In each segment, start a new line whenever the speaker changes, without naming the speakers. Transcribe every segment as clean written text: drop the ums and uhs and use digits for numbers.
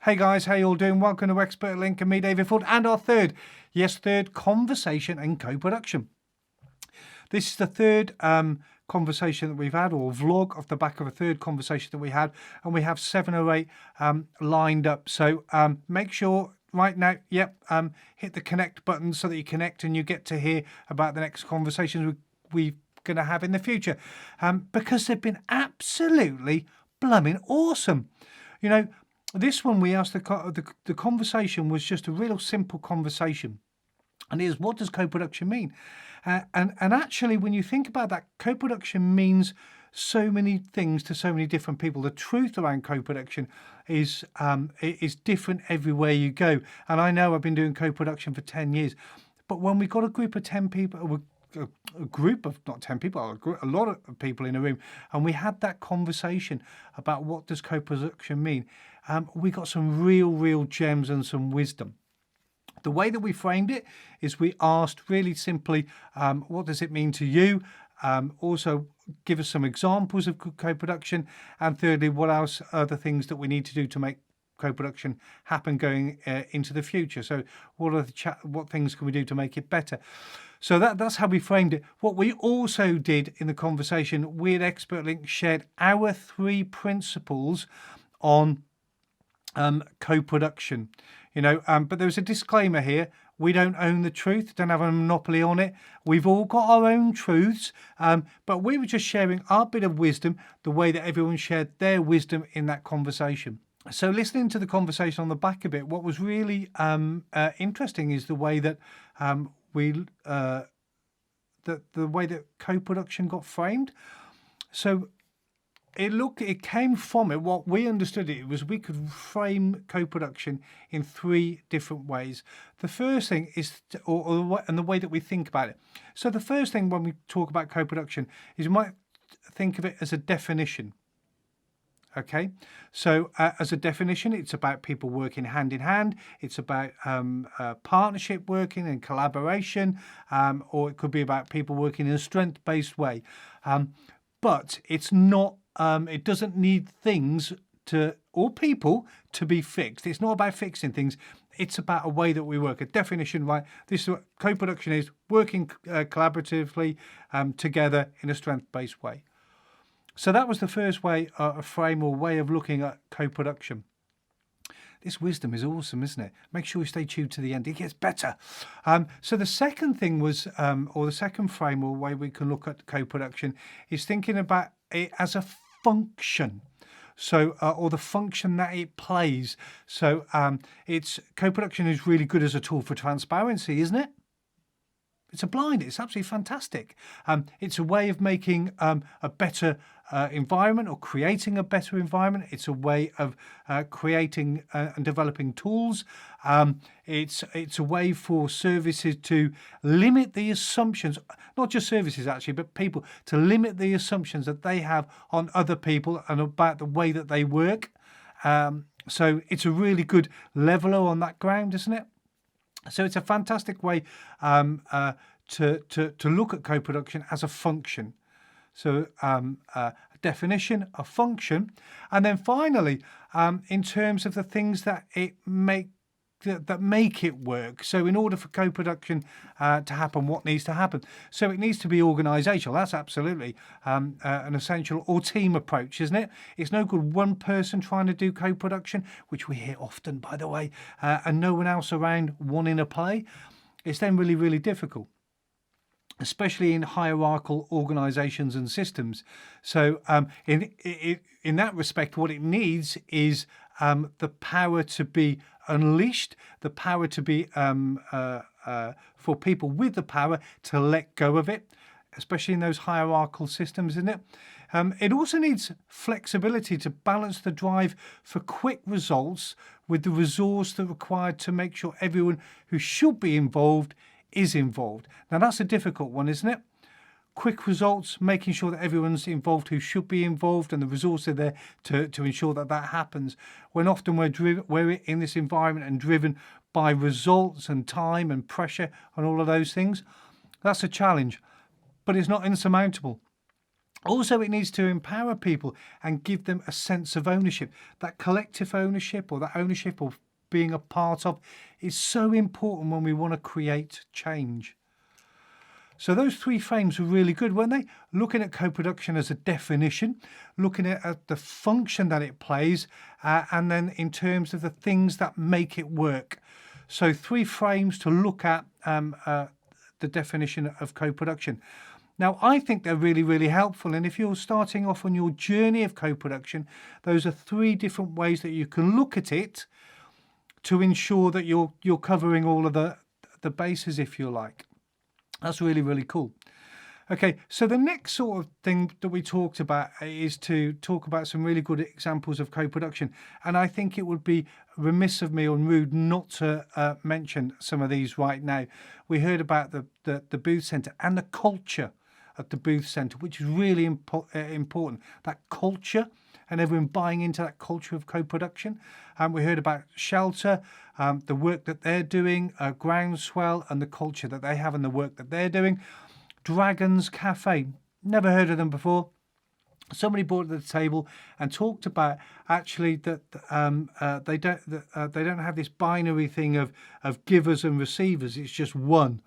Hey guys, how you all doing? Welcome to Expert Link and me, David Ford, and our third conversation and co-production. This is the third conversation that we've had, or vlog off the back of a third conversation that we had, and we have 7 or 8 lined up. So make sure right now, hit the connect button so that you connect and you get to hear about the next conversations we're going to have in the future, because they've been absolutely blooming awesome. You know, this one we asked the conversation was just a real simple conversation, and it is, what does co-production mean? And actually, when you think about that, co-production means so many things to so many different people. The truth around co-production is different everywhere you go. And I know I've been doing co-production for 10 years, but when we've got a group of 10 people, a group of not 10 people, a lot of people in a room, and we had that conversation about what does co-production mean, we got some real gems and some wisdom. The way that we framed it is we asked really simply, what does it mean to you? Also, give us some examples of co-production. And thirdly, what else are the things that we need to do to make co-production happen going into the future? So what things can we do to make it better? So that's how we framed it. What we also did in the conversation, we at Expert Link shared our 3 principles on co-production. But there's a disclaimer here. We don't own the truth, don't have a monopoly on it. We've all got our own truths, but we were just sharing our bit of wisdom, the way that everyone shared their wisdom in that conversation. So listening to the conversation on the back of it, what was really interesting is the way that the way that co-production got framed. So it came from it. What we understood it was we could frame co-production in 3 different ways. The first thing is, and the way that we think about it. So the first thing when we talk about co-production is you might think of it as a definition. Okay, so as a definition, it's about people working hand in hand. It's about partnership working and collaboration, or it could be about people working in a strength-based way. But it's not. It doesn't need things or people to be fixed. It's not about fixing things. It's about a way that we work. A definition, right? This is what co-production is: working collaboratively together in a strength-based way. So that was the first way, a frame or way of looking at co-production. This wisdom is awesome, isn't it? Make sure you stay tuned to the end. It gets better. So the second thing was, or the second frame or way we can look at co-production is thinking about it as a function. So, or the function that it plays. So it's co-production is really good as a tool for transparency, isn't it? It's it's absolutely fantastic. It's a way of making a better environment, or creating a better environment. It's a way of creating and developing tools. It's a way for services to limit the assumptions, not just services actually, but people, to limit the assumptions that they have on other people and about the way that they work. So it's a really good leveler on that ground, isn't it? So it's a fantastic way to look at co-production as a function. So a definition, a function, and then finally, in terms of the things that make it work. So in order for co-production to happen, what needs to happen? So it needs to be organisational. That's absolutely an essential, or team approach, isn't it? It's no good one person trying to do co-production, which we hear often, by the way, and no one else around wanting to play. It's then really difficult, especially in hierarchical organisations and systems. So in that respect, what it needs is the power to be unleashed, the power to be for people with the power to let go of it, especially in those hierarchical systems, isn't it? It also needs flexibility to balance the drive for quick results with the resource that's required to make sure everyone who should be involved is involved. Now that's a difficult one, isn't it? Quick results, making sure that everyone's involved who should be involved, and the resources are there to ensure that happens. When often we're in this environment and driven by results and time and pressure and all of those things, that's a challenge, but it's not insurmountable. Also, it needs to empower people and give them a sense of ownership. That collective ownership, or that ownership of being a part of, is so important when we want to create change. So those three frames were really good, weren't they? Looking at co-production as a definition, looking at the function that it plays, and then in terms of the things that make it work. So 3 frames to look at the definition of co-production. Now, I think they're really, really helpful. And if you're starting off on your journey of co-production, those are 3 different ways that you can look at it to ensure that you're covering all of the bases, if you like. That's really, really cool. Okay, so the next sort of thing that we talked about is to talk about some really good examples of co-production. And I think it would be remiss of me or rude not to mention some of these right now. We heard about the booth centre and the culture at the booth centre, which is really important. That culture and everyone buying into that culture of co-production. We heard about Shelter, the work that they're doing, Groundswell and the culture that they have and the work that they're doing. Dragons Cafe, never heard of them before. Somebody brought it to the table and talked about actually that they don't have this binary thing of givers and receivers. It's just one.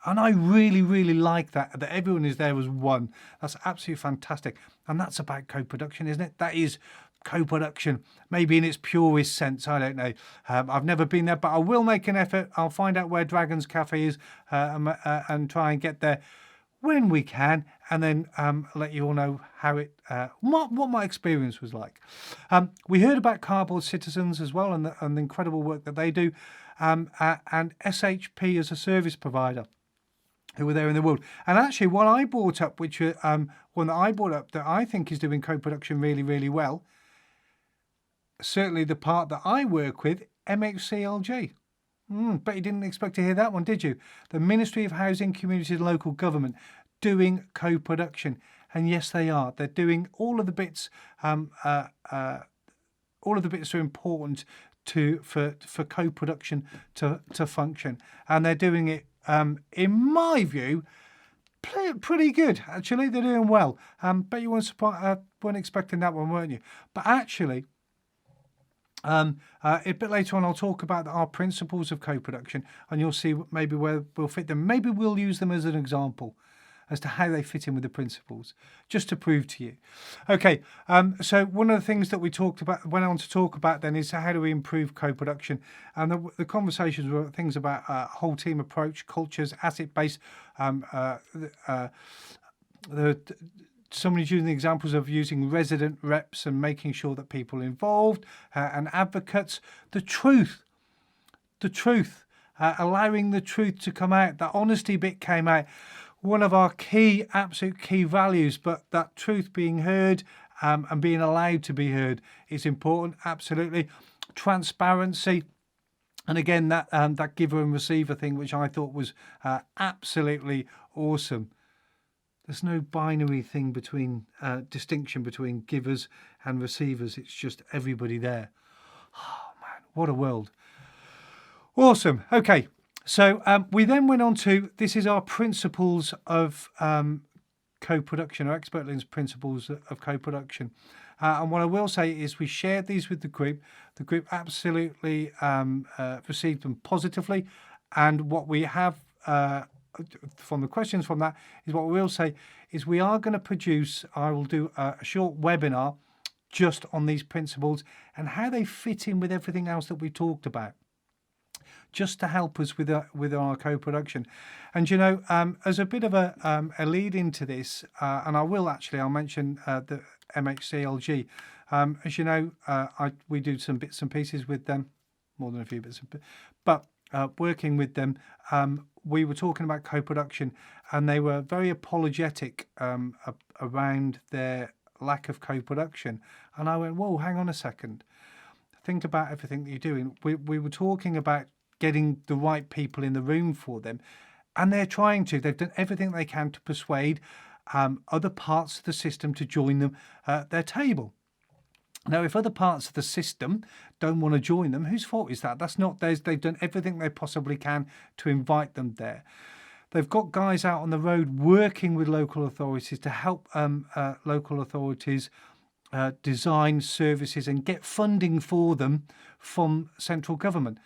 And I really, really like that everyone is there as one. That's absolutely fantastic. And that's about co-production, isn't it? That is co-production, maybe in its purest sense. I don't know. I've never been there, but I will make an effort. I'll find out where Dragons Cafe is and try and get there when we can, and then let you all know how it what my experience was like. We heard about Cardboard Citizens as well, and the incredible work that they do, and SHP as a service provider, who were there in the world. And actually, what I brought up, which one that I brought up that I think is doing co-production really, really well, certainly the part that I work with, MHCLG. Bet you didn't expect to hear that one, did you? The Ministry of Housing, Communities and Local Government doing co-production. And yes, they are. They're doing all of the bits. All of the bits are important for co-production to function, and they're doing it. In my view, pretty good. Actually, they're doing well. Bet you weren't expecting that one, weren't you? But actually, a bit later on, I'll talk about our principles of co-production, and you'll see maybe where we'll fit them. Maybe we'll use them as an example as to how they fit in with the principles, just to prove to you. Okay, so one of the things that we went on to talk about then is how do we improve co-production, and the conversations were things about whole team approach, cultures, asset-based. Somebody's using the examples of using resident reps and making sure that people are involved and advocates. The truth, allowing the truth to come out. That honesty bit came out. One of our absolute key values, but that truth being heard and being allowed to be heard is important, absolutely. Transparency. And again, that giver and receiver thing, which I thought was absolutely awesome. There's no binary thing distinction between givers and receivers. It's just everybody there. Oh, man, what a world. Awesome. Okay. So we then went on to, this is our principles of co-production, or Expert Lynn's principles of co-production. And what I will say is we shared these with the group. The group absolutely received them positively. And what we have from the questions from that is what we will say is we are going to produce, I will do a short webinar just on these principles and how they fit in with everything else that we talked about, just to help us with our co-production. And you know, as a bit of a lead into this, and I'll mention the MHCLG. As you know, we do some bits and pieces with them, more than a few bits, but working with them, we were talking about co-production, and they were very apologetic around their lack of co-production. And I went, whoa, hang on a second. Think about everything that you're doing. We were talking about getting the right people in the room for them, and they've done everything they can to persuade other parts of the system to join them at their table. Now, if other parts of the system don't want to join them, whose fault is that? That's not theirs. They've done everything they possibly can to invite them there. They've got guys out on the road working with local authorities to help local authorities design services and get funding for them from central government.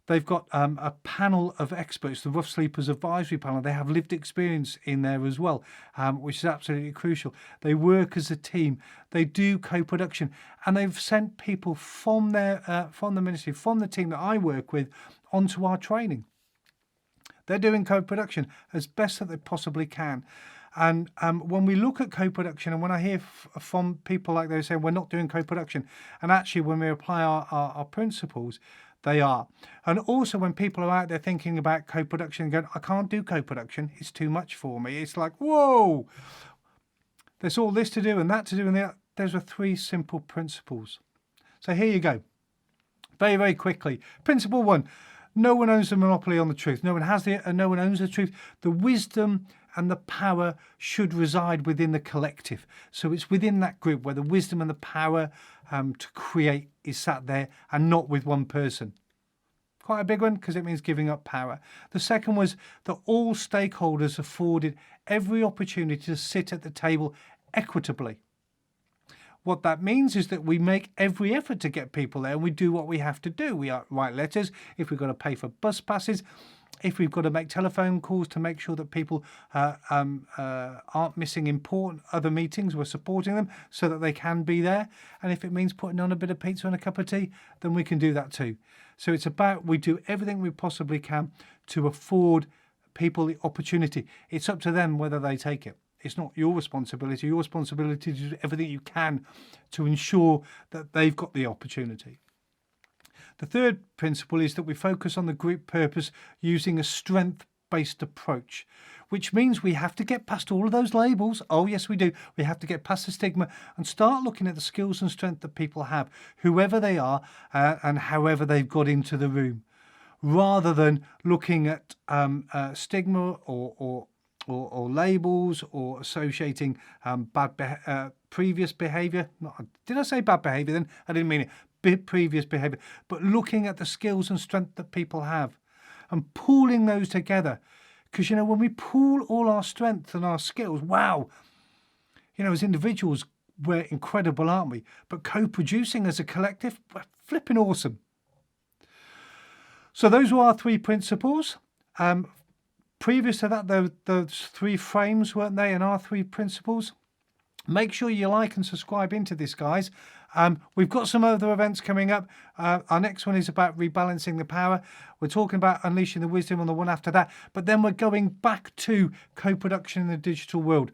They've got a panel of experts, the Rough Sleepers Advisory Panel. They have lived experience in there as well, which is absolutely crucial. They work as a team. They do co-production, and they've sent people from the ministry, from the team that I work with, onto our training. They're doing co-production as best that they possibly can. And when we look at co-production, and when I hear from people like they're saying we're not doing co-production, and actually when we apply our principles, they are. And also when people are out there thinking about co-production and going, I can't do co-production, it's too much for me. It's like, whoa, there's all this to do and that to do. And that. Those are 3 simple principles. So here you go. Very, very quickly. Principle 1, no one owns the monopoly on the truth. No one owns the truth. The wisdom and the power should reside within the collective. So it's within that group where the wisdom and the power to create is sat there and not with one person. Quite a big one because it means giving up power. The second was that all stakeholders afforded every opportunity to sit at the table equitably. What that means is that we make every effort to get people there and we do what we have to do. We write letters if we've got to pay for bus passes, if we've got to make telephone calls to make sure that people aren't missing important other meetings, we're supporting them so that they can be there. And if it means putting on a bit of pizza and a cup of tea, then we can do that too. So it's about we do everything we possibly can to afford people the opportunity. It's up to them whether they take it. It's not your responsibility. Your responsibility to do everything you can to ensure that they've got the opportunity. The third principle is that we focus on the group purpose using a strength-based approach, which means we have to get past all of those labels. Oh, yes, we do. We have to get past the stigma and start looking at the skills and strength that people have, whoever they are and however they've got into the room, rather than looking at stigma or labels or associating previous behaviour. Did I say bad behaviour then? I didn't mean it. Previous behaviour, but looking at the skills and strength that people have and pooling those together. Because, when we pool all our strengths and our skills, wow, as individuals, we're incredible, aren't we? But co-producing as a collective, we're flipping awesome. So those were our 3 principles. Previous to that, those 3 frames, weren't they, and our 3 principles? Make sure you like and subscribe into this, guys. We've got some other events coming up. Our next one is about rebalancing the power. We're talking about unleashing the wisdom on the one after that. But then we're going back to co-production in the digital world.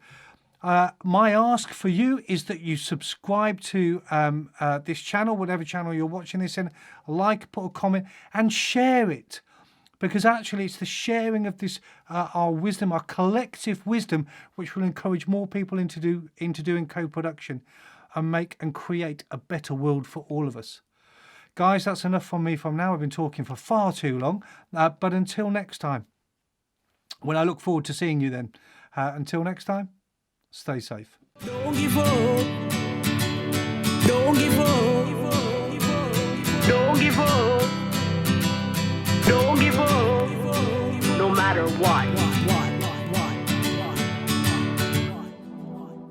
My ask for you is that you subscribe to this channel, whatever channel you're watching this in. Like, put a comment and share it. Because actually it's the sharing of this, our wisdom, our collective wisdom, which will encourage more people into doing co-production and make and create a better world for all of us. Guys, that's enough from me from now. I've been talking for far too long. But until next time, well, I look forward to seeing you then. Until next time, stay safe.
Don't give up. Don't give up. Don't give up.